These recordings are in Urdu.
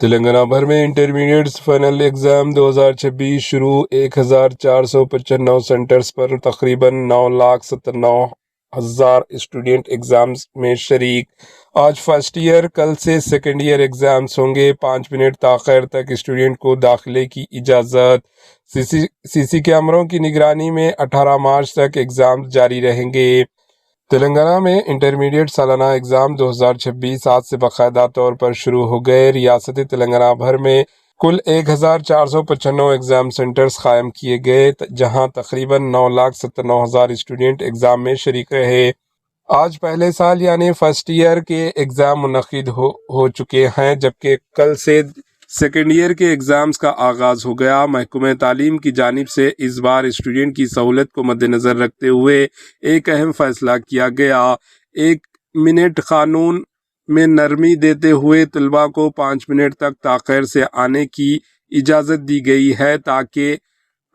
تلنگانہ بھر میں انٹرمیڈیٹ فائنل ایگزام 2026 شروع 1495 سینٹرز پر تقریباً 9,97,000 اسٹوڈنٹ ایگزامز میں شریک۔ آج فرسٹ ایئر، کل سے سیکنڈ ایئر ایگزامز ہوں گے۔ 5 منٹ تاخیر تک اسٹوڈنٹ کو داخلے کی اجازت۔ سی سی کیمروں کی نگرانی میں 18 مارچ تک ایگزام جاری رہیں گے۔ تلنگانہ میں انٹرمیڈیٹ سالانہ ایگزام 2026 آج سے باقاعدہ طور پر شروع ہو گئے۔ ریاست تلنگانہ بھر میں کل 1495 ایگزام سینٹرز قائم کیے گئے، جہاں تقریباً 9,97,000 اسٹوڈنٹ ایگزام میں شریک رہے۔ آج پہلے سال یعنی فرسٹ ایئر کے ایگزام منعقد ہو چکے ہیں، جبکہ کل سے سیکنڈ ایئر کے ایگزامز کا آغاز ہو گیا۔ محکمہ تعلیم کی جانب سے اس بار اسٹوڈنٹ کی سہولت کو مد نظر رکھتے ہوئے ایک اہم فیصلہ کیا گیا۔ 1 منٹ قانون میں نرمی دیتے ہوئے طلباء کو 5 منٹ تک تاخیر سے آنے کی اجازت دی گئی ہے، تاکہ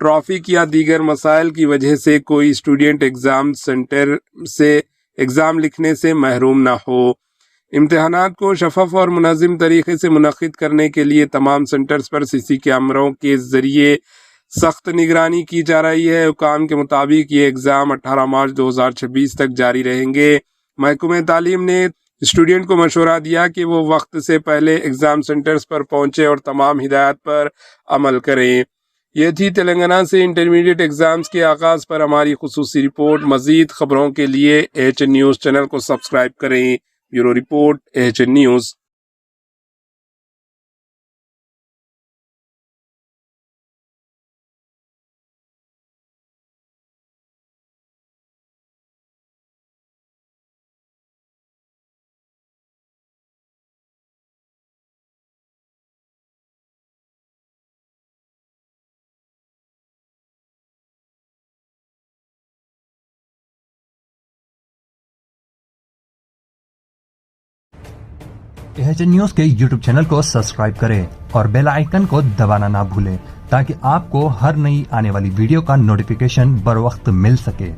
ٹریفک یا دیگر مسائل کی وجہ سے کوئی اسٹوڈنٹ ایگزام سینٹر سے ایگزام لکھنے سے محروم نہ ہو۔ امتحانات کو شفاف اور منظم طریقے سے منعقد کرنے کے لیے تمام سینٹرز پر سی سی کیمروں کے ذریعے سخت نگرانی کی جا رہی ہے۔ حکام کے مطابق یہ ایگزام 18 مارچ 2026 تک جاری رہیں گے۔ محکمہ تعلیم نے اسٹوڈنٹ کو مشورہ دیا کہ وہ وقت سے پہلے ایگزام سینٹرز پر پہنچے اور تمام ہدایات پر عمل کریں۔ یہ تھی تلنگانہ سے انٹرمیڈیٹ ایگزامز کے آغاز پر ہماری خصوصی رپورٹ۔ مزید خبروں کے لیے AHN نیوز چینل کو سبسکرائب کریں۔ Bureau report, AHN news. AHN news کے یوٹیوب چینل کو سبسکرائب کریں اور بیل آئیکن کو دبانا نہ بھولیں، تاکہ آپ کو ہر نئی آنے والی ویڈیو کا نوٹیفیکیشن بر وقت مل سکے۔